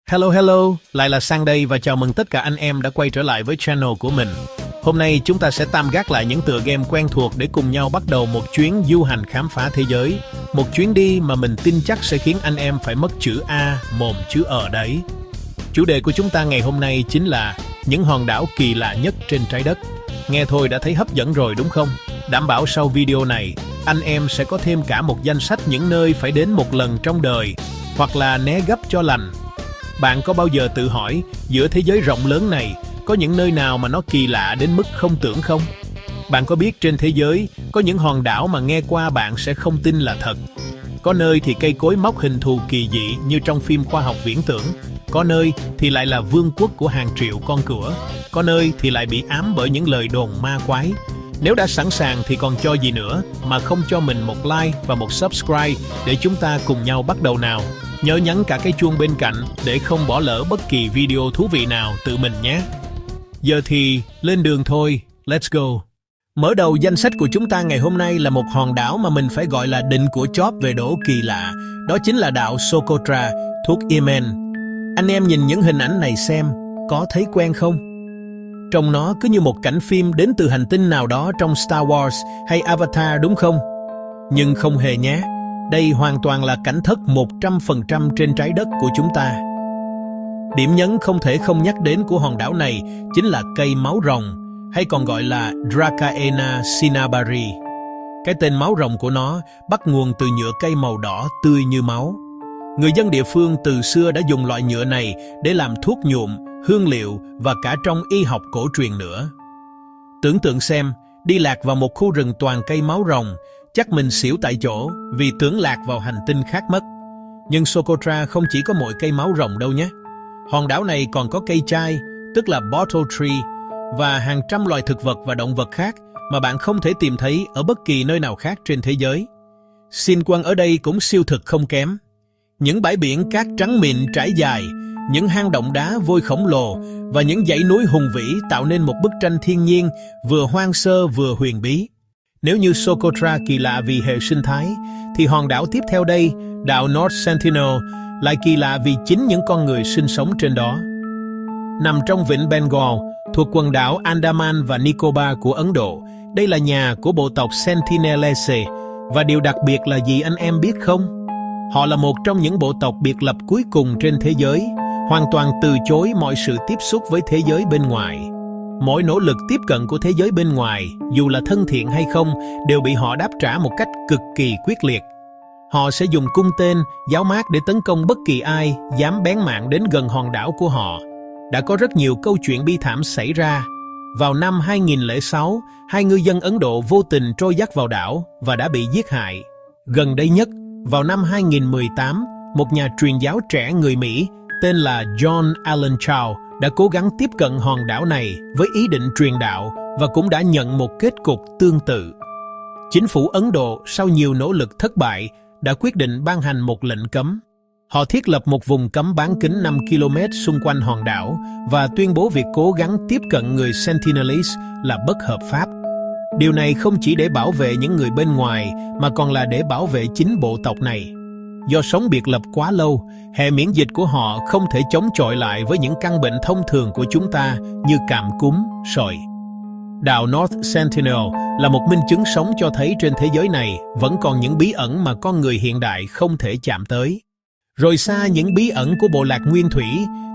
Hello hello, lại là Sang đây và chào mừng tất cả anh em đã quay trở lại với channel của mình. Hôm nay chúng ta sẽ tam gác lại những tựa game quen thuộc để cùng nhau bắt đầu một chuyến du hành khám phá thế giới. Một chuyến đi mà mình tin chắc sẽ khiến anh em phải mất chữ A, mồm chữ đấy. Chủ đề của chúng ta ngày hôm nay chính là những hòn đảo kỳ lạ nhất trên trái đất. Nghe thôi đã thấy hấp dẫn rồi đúng không? Đảm bảo sau video này, anh em sẽ có thêm cả một danh sách những nơi phải đến một lần trong đời, hoặc là né gấp cho lành. Bạn có bao giờ tự hỏi, giữa thế giới rộng lớn này, có những nơi nào mà nó kỳ lạ đến mức không tưởng không? Bạn có biết trên thế giới, có những hòn đảo mà nghe qua bạn sẽ không tin là thật. Có nơi thì cây cối mọc hình thù kỳ dị như trong phim khoa học viễn tưởng. Có nơi thì lại là vương quốc của hàng triệu con cua. Có nơi thì lại bị ám bởi những lời đồn ma quái. Nếu đã sẵn sàng thì còn cho gì nữa mà không cho mình một like và một subscribe để chúng ta cùng nhau bắt đầu nào. Nhớ nhấn cả cái chuông bên cạnh để không bỏ lỡ bất kỳ video thú vị nào từ mình nhé. Giờ thì lên đường thôi, let's go. Mở đầu danh sách của chúng ta ngày hôm nay là một hòn đảo mà mình phải gọi là đỉnh của chóp về độ kỳ lạ. Đó chính là đảo Socotra thuộc Yemen. Anh em nhìn những hình ảnh này xem, có thấy quen không? Trông nó cứ như một cảnh phim đến từ hành tinh nào đó trong Star Wars hay Avatar đúng không? Nhưng không hề nhé. Đây hoàn toàn là cảnh thất 100% trên trái đất của chúng ta. Điểm nhấn không thể không nhắc đến của hòn đảo này chính là cây máu rồng, hay còn gọi là Dracaena cinnamari. Cái tên máu rồng của nó bắt nguồn từ nhựa cây màu đỏ tươi như máu. Người dân địa phương từ xưa đã dùng loại nhựa này để làm thuốc nhuộm, hương liệu và cả trong y học cổ truyền nữa. Tưởng tượng xem, đi lạc vào một khu rừng toàn cây máu rồng, chắc mình xỉu tại chỗ vì tưởng lạc vào hành tinh khác mất. Nhưng Socotra không chỉ có mỗi cây máu rồng đâu nhé. Hòn đảo này còn có cây chai, tức là bottle tree, và hàng trăm loài thực vật và động vật khác mà bạn không thể tìm thấy ở bất kỳ nơi nào khác trên thế giới. Xin quân ở đây cũng siêu thực không kém. Những bãi biển cát trắng mịn trải dài, những hang động đá vôi khổng lồ và những dãy núi hùng vĩ tạo nên một bức tranh thiên nhiên vừa hoang sơ vừa huyền bí. Nếu như Socotra kỳ lạ vì hệ sinh thái, thì hòn đảo tiếp theo đây, đảo North Sentinel, lại kỳ lạ vì chính những con người sinh sống trên đó. Nằm trong vịnh Bengal, thuộc quần đảo Andaman và Nicobar của Ấn Độ, đây là nhà của bộ tộc Sentinelese, và điều đặc biệt là gì anh em biết không? Họ là một trong những bộ tộc biệt lập cuối cùng trên thế giới, hoàn toàn từ chối mọi sự tiếp xúc với thế giới bên ngoài. Mỗi nỗ lực tiếp cận của thế giới bên ngoài, dù là thân thiện hay không, đều bị họ đáp trả một cách cực kỳ quyết liệt. Họ sẽ dùng cung tên, giáo mát để tấn công bất kỳ ai dám bén mảng đến gần hòn đảo của họ. Đã có rất nhiều câu chuyện bi thảm xảy ra. Vào năm 2006, 2 ngư dân Ấn Độ vô tình trôi dắt vào đảo và đã bị giết hại. Gần đây nhất, vào năm 2018, một nhà truyền giáo trẻ người Mỹ tên là John Allen Chau đã cố gắng tiếp cận hòn đảo này với ý định truyền đạo và cũng đã nhận một kết cục tương tự. Chính phủ Ấn Độ sau nhiều nỗ lực thất bại đã quyết định ban hành một lệnh cấm. Họ thiết lập một vùng cấm bán kính 5 km xung quanh hòn đảo và tuyên bố việc cố gắng tiếp cận người Sentinelese là bất hợp pháp. Điều này không chỉ để bảo vệ những người bên ngoài mà còn là để bảo vệ chính bộ tộc này. Do sống biệt lập quá lâu, hệ miễn dịch của họ không thể chống chọi lại với những căn bệnh thông thường của chúng ta như cảm cúm, sởi. Đảo North Sentinel là một minh chứng sống cho thấy trên thế giới này vẫn còn những bí ẩn mà con người hiện đại không thể chạm tới. Rồi xa những bí ẩn của bộ lạc nguyên thủy,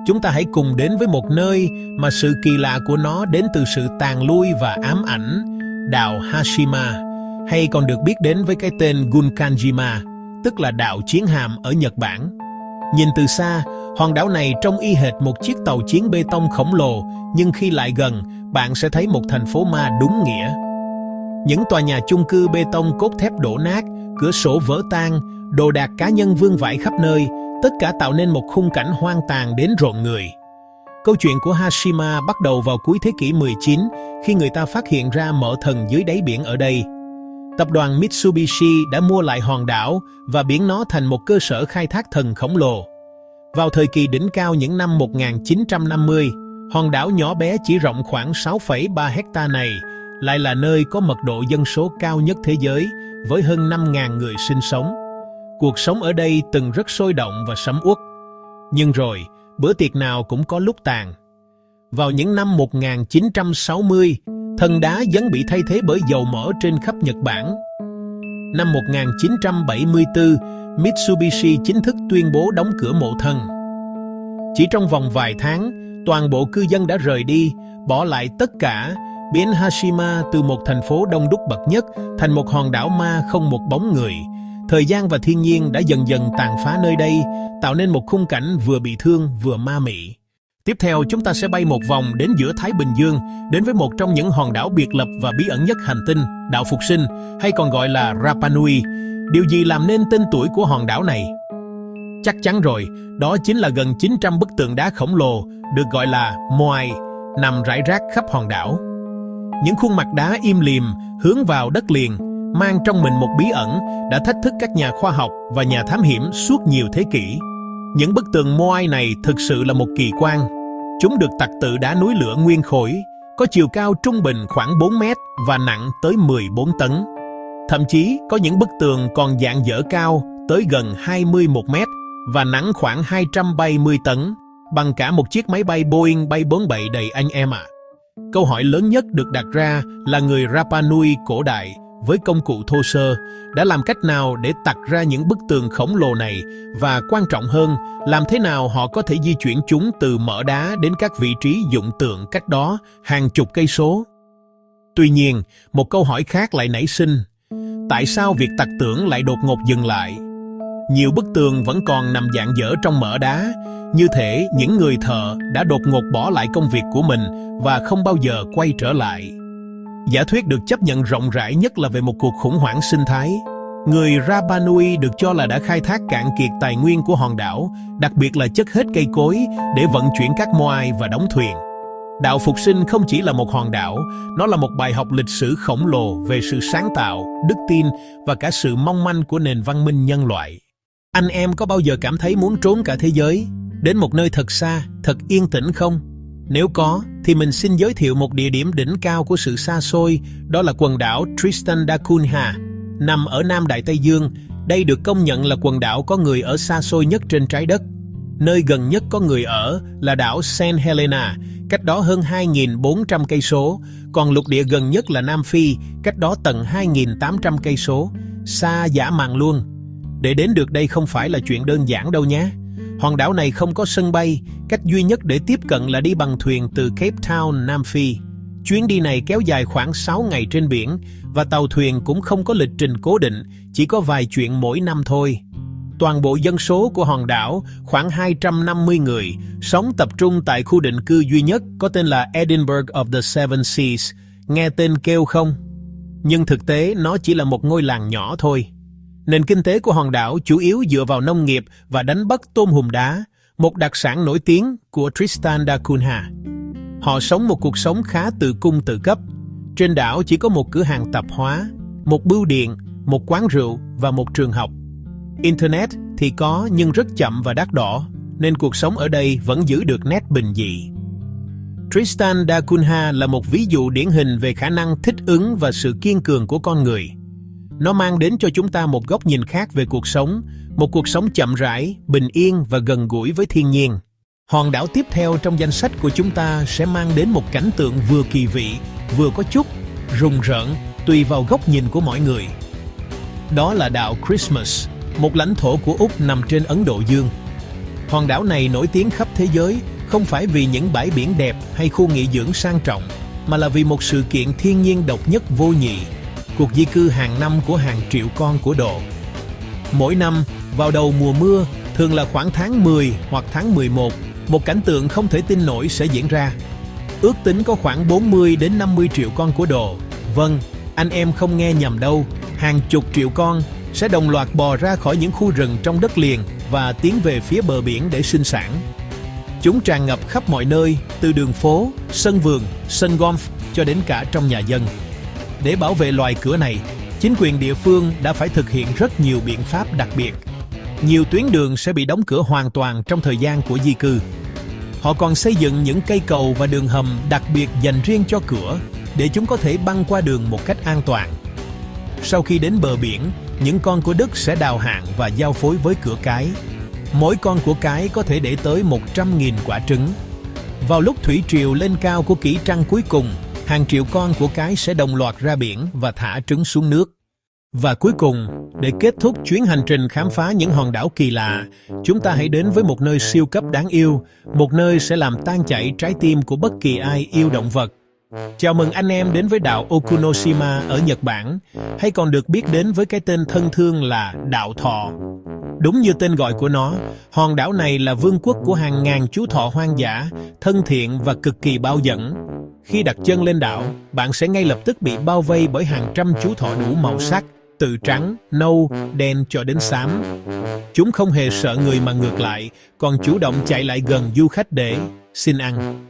chúng ta hãy cùng đến với một nơi mà sự kỳ lạ của nó đến từ sự tàn lui và ám ảnh, đảo Hashima, hay còn được biết đến với cái tên Gunkanjima, tức là đảo chiến hạm ở Nhật Bản. Nhìn từ xa, hòn đảo này trông y hệt một chiếc tàu chiến bê tông khổng lồ, nhưng khi lại gần, bạn sẽ thấy một thành phố ma đúng nghĩa. Những tòa nhà chung cư bê tông cốt thép đổ nát, cửa sổ vỡ tan, đồ đạc cá nhân vương vãi khắp nơi, tất cả tạo nên một khung cảnh hoang tàn đến rợn người. Câu chuyện của Hashima bắt đầu vào cuối thế kỷ 19 khi người ta phát hiện ra mỏ thần dưới đáy biển ở đây. Tập đoàn Mitsubishi đã mua lại hòn đảo và biến nó thành một cơ sở khai thác thần khổng lồ. Vào thời kỳ đỉnh cao những năm 1950, hòn đảo nhỏ bé chỉ rộng khoảng 6,3 hecta này lại là nơi có mật độ dân số cao nhất thế giới với hơn 5.000 người sinh sống. Cuộc sống ở đây từng rất sôi động và sầm uất. Nhưng rồi, bữa tiệc nào cũng có lúc tàn. Vào những năm 1960, than đá vẫn bị thay thế bởi dầu mỡ trên khắp Nhật Bản. Năm 1974, Mitsubishi chính thức tuyên bố đóng cửa mộ than. Chỉ trong vòng vài tháng, toàn bộ cư dân đã rời đi, bỏ lại tất cả, biến Hashima từ một thành phố đông đúc bậc nhất thành một hòn đảo ma không một bóng người. Thời gian và thiên nhiên đã dần dần tàn phá nơi đây, tạo nên một khung cảnh vừa bị thương vừa ma mị. Tiếp theo, chúng ta sẽ bay một vòng đến giữa Thái Bình Dương, đến với một trong những hòn đảo biệt lập và bí ẩn nhất hành tinh, đảo Phục Sinh, hay còn gọi là Rapa Nui. Điều gì làm nên tên tuổi của hòn đảo này? Chắc chắn rồi, đó chính là gần 900 bức tượng đá khổng lồ, được gọi là moai, nằm rải rác khắp hòn đảo. Những khuôn mặt đá im lìm, hướng vào đất liền, mang trong mình một bí ẩn, đã thách thức các nhà khoa học và nhà thám hiểm suốt nhiều thế kỷ. Những bức tường moai này thực sự là một kỳ quan. Chúng được tạc từ đá núi lửa nguyên khối, có chiều cao trung bình khoảng 4 mét và nặng tới 14 tấn. Thậm chí có những bức tường còn dạn dở cao tới gần 21 mét và nặng khoảng 270 tấn, bằng cả một chiếc máy bay Boeing bay 47 đầy anh em ạ. Câu hỏi lớn nhất được đặt ra là người Rapa Nui cổ đại với công cụ thô sơ đã làm cách nào để tạc ra những bức tường khổng lồ này, và quan trọng hơn, làm thế nào họ có thể di chuyển chúng từ mỡ đá đến các vị trí dụng tượng cách đó hàng chục cây số. Tuy nhiên, một câu hỏi khác lại nảy sinh. Tại sao việc tạc tượng lại đột ngột dừng lại? Nhiều bức tường vẫn còn nằm dạn dở trong mỡ đá, như thể những người thợ đã đột ngột bỏ lại công việc của mình và không bao giờ quay trở lại. Giả thuyết được chấp nhận rộng rãi nhất là về một cuộc khủng hoảng sinh thái. Người Rapa Nui được cho là đã khai thác cạn kiệt tài nguyên của hòn đảo, đặc biệt là chất hết cây cối để vận chuyển các moai và đóng thuyền. Đảo Phục Sinh không chỉ là một hòn đảo, nó là một bài học lịch sử khổng lồ về sự sáng tạo, đức tin và cả sự mong manh của nền văn minh nhân loại. Anh em có bao giờ cảm thấy muốn trốn cả thế giới, đến một nơi thật xa, thật yên tĩnh không? Nếu có, thì mình xin giới thiệu một địa điểm đỉnh cao của sự xa xôi, đó là quần đảo Tristan da Cunha, nằm ở Nam Đại Tây Dương. Đây được công nhận là quần đảo có người ở xa xôi nhất trên trái đất. Nơi gần nhất có người ở là đảo Saint Helena, cách đó hơn 2.400 cây số, còn lục địa gần nhất là Nam Phi, cách đó tận 2.800 cây số, xa dã man luôn. Để đến được đây không phải là chuyện đơn giản đâu nhé. Hòn đảo này không có sân bay, cách duy nhất để tiếp cận là đi bằng thuyền từ Cape Town, Nam Phi. Chuyến đi này kéo dài khoảng 6 ngày trên biển, và tàu thuyền cũng không có lịch trình cố định, chỉ có vài chuyện mỗi năm thôi. Toàn bộ dân số của hòn đảo, khoảng 250 người, sống tập trung tại khu định cư duy nhất có tên là Edinburgh of the Seven Seas. Nghe tên kêu không? Nhưng thực tế nó chỉ là một ngôi làng nhỏ thôi. Nền kinh tế của hòn đảo chủ yếu dựa vào nông nghiệp và đánh bắt tôm hùm đá, một đặc sản nổi tiếng của Tristan da Cunha. Họ sống một cuộc sống khá tự cung tự cấp. Trên đảo chỉ có một cửa hàng tạp hóa, một bưu điện, một quán rượu và một trường học. Internet thì có nhưng rất chậm và đắt đỏ, nên cuộc sống ở đây vẫn giữ được nét bình dị. Tristan da Cunha là một ví dụ điển hình về khả năng thích ứng và sự kiên cường của con người. Nó mang đến cho chúng ta một góc nhìn khác về cuộc sống, một cuộc sống chậm rãi, bình yên và gần gũi với thiên nhiên. Hòn đảo tiếp theo trong danh sách của chúng ta sẽ mang đến một cảnh tượng vừa kỳ vị, vừa có chút rùng rợn, tùy vào góc nhìn của mọi người. Đó là đảo Christmas, một lãnh thổ của Úc nằm trên Ấn Độ Dương. Hòn đảo này nổi tiếng khắp thế giới, không phải vì những bãi biển đẹp hay khu nghỉ dưỡng sang trọng, mà là vì một sự kiện thiên nhiên độc nhất vô nhị, cuộc di cư hàng năm của hàng triệu con của Độ. Mỗi năm, vào đầu mùa mưa, thường là khoảng tháng 10 hoặc tháng 11, một cảnh tượng không thể tin nổi sẽ diễn ra. Ước tính có khoảng 40 đến 50 triệu con của Độ. Vâng, anh em không nghe nhầm đâu, hàng chục triệu con sẽ đồng loạt bò ra khỏi những khu rừng trong đất liền và tiến về phía bờ biển để sinh sản. Chúng tràn ngập khắp mọi nơi, từ đường phố, sân vườn, sân golf cho đến cả trong nhà dân. Để bảo vệ loài cửa này, chính quyền địa phương đã phải thực hiện rất nhiều biện pháp đặc biệt. Nhiều tuyến đường sẽ bị đóng cửa hoàn toàn trong thời gian của di cư. Họ còn xây dựng những cây cầu và đường hầm đặc biệt dành riêng cho cửa để chúng có thể băng qua đường một cách an toàn. Sau khi đến bờ biển, những con của Đức sẽ đào hạng và giao phối với cửa cái. Mỗi con của cái có thể để tới 100.000 quả trứng. Vào lúc thủy triều lên cao của kỷ trăng cuối cùng, hàng triệu con của cái sẽ đồng loạt ra biển và thả trứng xuống nước. Và cuối cùng, để kết thúc chuyến hành trình khám phá những hòn đảo kỳ lạ, chúng ta hãy đến với một nơi siêu cấp đáng yêu, một nơi sẽ làm tan chảy trái tim của bất kỳ ai yêu động vật. Chào mừng anh em đến với đảo Okunoshima ở Nhật Bản, hay còn được biết đến với cái tên thân thương là đảo thọ. Đúng như tên gọi của nó, hòn đảo này là vương quốc của hàng ngàn chú thọ hoang dã, thân thiện và cực kỳ bao dẫn. Khi đặt chân lên đảo, bạn sẽ ngay lập tức bị bao vây bởi hàng trăm chú thọ đủ màu sắc, từ trắng, nâu, đen cho đến xám. Chúng không hề sợ người mà ngược lại, còn chủ động chạy lại gần du khách để xin ăn.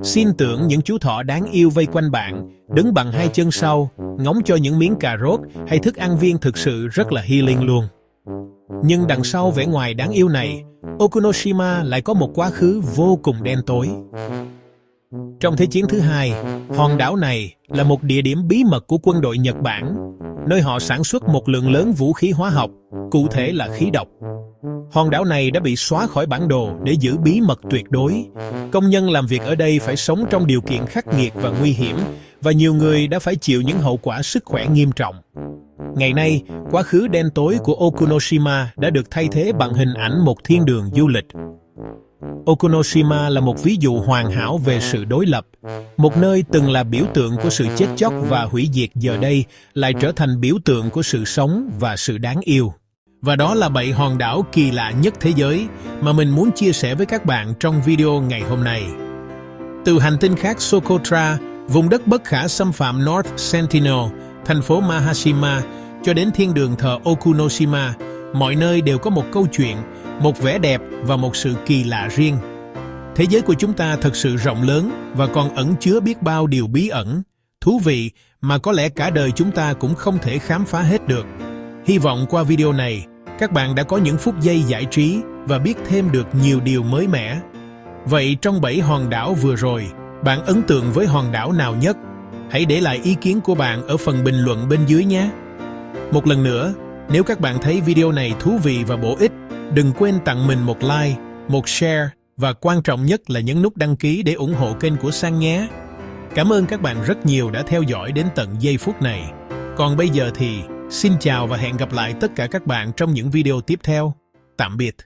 Xin tưởng những chú thỏ đáng yêu vây quanh bạn, đứng bằng hai chân sau, ngóng cho những miếng cà rốt hay thức ăn viên thực sự rất là healing luôn. Nhưng đằng sau vẻ ngoài đáng yêu này, Okunoshima lại có một quá khứ vô cùng đen tối. Trong Thế chiến thứ hai, hòn đảo này là một địa điểm bí mật của quân đội Nhật Bản, nơi họ sản xuất một lượng lớn vũ khí hóa học, cụ thể là khí độc. Hòn đảo này đã bị xóa khỏi bản đồ để giữ bí mật tuyệt đối. Công nhân làm việc ở đây phải sống trong điều kiện khắc nghiệt và nguy hiểm, và nhiều người đã phải chịu những hậu quả sức khỏe nghiêm trọng. Ngày nay, quá khứ đen tối của Okunoshima đã được thay thế bằng hình ảnh một thiên đường du lịch. Okunoshima là một ví dụ hoàn hảo về sự đối lập. Một nơi từng là biểu tượng của sự chết chóc và hủy diệt giờ đây lại trở thành biểu tượng của sự sống và sự đáng yêu. Và đó là 7 hòn đảo kỳ lạ nhất thế giới mà mình muốn chia sẻ với các bạn trong video ngày hôm nay. Từ hành tinh khác Socotra, vùng đất bất khả xâm phạm North Sentinel, thành phố Mahashima, cho đến thiên đường thờ Okunoshima, mọi nơi đều có một câu chuyện, một vẻ đẹp và một sự kỳ lạ riêng. Thế giới của chúng ta thật sự rộng lớn và còn ẩn chứa biết bao điều bí ẩn, thú vị mà có lẽ cả đời chúng ta cũng không thể khám phá hết được. Hy vọng qua video này, các bạn đã có những phút giây giải trí và biết thêm được nhiều điều mới mẻ. Vậy trong 7 hòn đảo vừa rồi, bạn ấn tượng với hòn đảo nào nhất? Hãy để lại ý kiến của bạn ở phần bình luận bên dưới nhé. Một lần nữa, nếu các bạn thấy video này thú vị và bổ ích, đừng quên tặng mình một like, một share và quan trọng nhất là nhấn nút đăng ký để ủng hộ kênh của Sang nhé. Cảm ơn các bạn rất nhiều đã theo dõi đến tận giây phút này. Còn bây giờ thì xin chào và hẹn gặp lại tất cả các bạn trong những video tiếp theo. Tạm biệt.